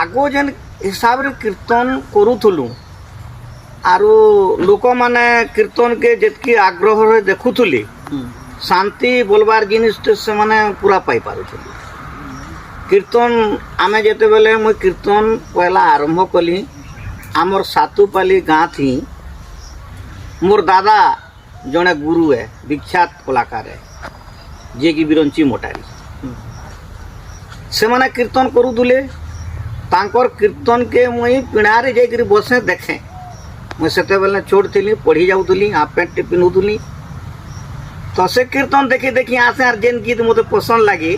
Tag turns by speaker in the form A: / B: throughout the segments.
A: आगो जेन हिसाब रे कीर्तन करूथुलु आरो लोक माने कीर्तन के जेतकी आग्रह रे देखुथुली शांति बोलबार जिनिस से माने पूरा पाई पारुथुली। कीर्तन आमे जेते बेले मुई कीर्तन पहला आरंभ कली आमर सातुपाली गाँ थी। मोर दादा जड़े गुरु है, विख्यात कलाकार है, जे कि बिरंची मोटारी से माने कीर्तन करूले। तांकर कीर्तन के मुई पिणारे जाकर बसे देखे। मुझे सेते बेले छोट थी, पढ़ी जाऊली, हाफ पैंट पिंधुली। तो से कीर्तन देखी देखी आसे आर जेन गीत मत पसंद लगी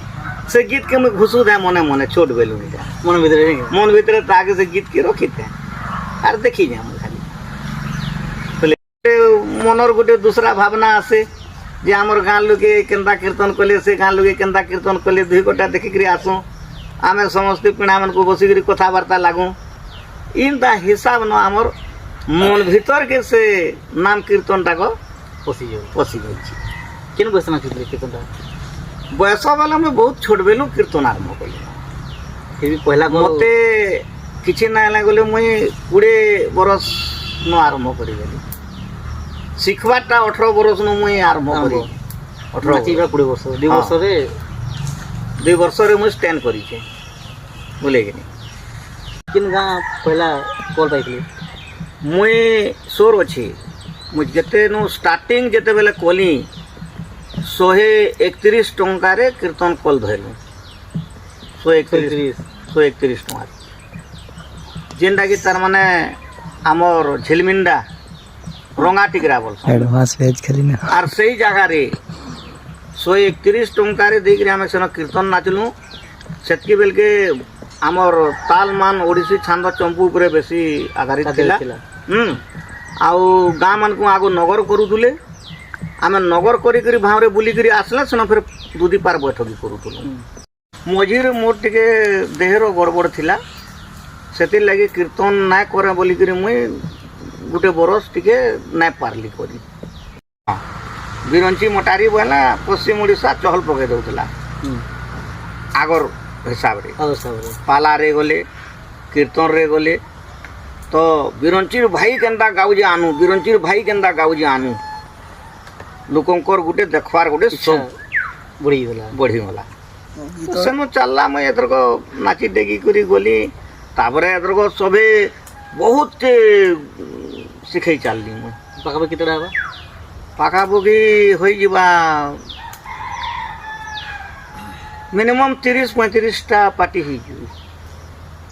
A: से गीत के मुझे घुसू दे मने मने छोट बेलू मन भीतर ताके से गीत के रखी थे आर देखी जाए खाली मनर गोटे दूसरा भावना आसे जे आमर गाँ लोके केन्ता कीर्तन कले से गाँ लोके केन्ता कीर्तन कले दुई गोटा देखिक आसू आमे समस्ते पिणा मन को बसिक कथबार्ता लागू इनता हिसाब न आमर मन भीतर के से नाम कीर्तन टाक पशि जाए।
B: किन बयस ना कीर्तन
A: बयस बेला मैं बहुत छोट बेलू कीर्तन आरंभ कली।
B: फिर भी पहला
A: मते किछि ना गले मुई 20 बरस न आरंभ करी गली। शिखवाटा 18 बरस न मुई आरंभ करी।
B: 18 20 वर्ष 2 वर्ष रे
A: 2 वर्ष रे मुई स्टैंड करी छे बोले कि
B: किन गाँ पहला कॉल पाइली
A: मुई सोर अछि। मुझ जते नु स्टार्टिंग जते बेले कली 131 टंका रे कीर्तन कल धरलु। 131 टंका जेनटा कि तार माने आमर झिलमिंडा रंगा टिकरा बोल
C: एडवांस भेज करी ना
A: आर सही जगह रे 131 टंका रे देख रे हमें सेन कीर्तन नाचलु। सेतकी बेल के आमर ताल मान ओडिसी छांद चंपू ऊपर बेसी आधारित थिला। आउ गाँ मान को आगो नगर करूले आमे नगर करी करी भावरे बुली करी आसला सेन फिर दूधी पार बैठकी करूथुलु। मझिर मोर टिके देहर गड़बड़ थिला सेतिर लगी कीर्तन नाय करे बोली करी मुई गुटे बरस टिके नाय पारली करी। बिरंची मोटारी बोला पश्चिम ओडिशा चहल पके दउतला आगर हिसाब रे पाला रे गले कीर्तन रे गले तो बिरंचीर भाई केन्ता गाउजे आनु बिरंचीर भाई केन्ता गाउजे आनु लोकंकर गुटे देखवार गुटे सब बढ़ी गला। तो सेनु चलला मैं एतर को नाची डेगी करी गली तापरे एतर को सबे बहुत सिखै चलली मैं
B: पाखापाखि केतेटा हबा
A: पाखापाखि होई जिबा मिनिमम 30-35 टा पार्टी ही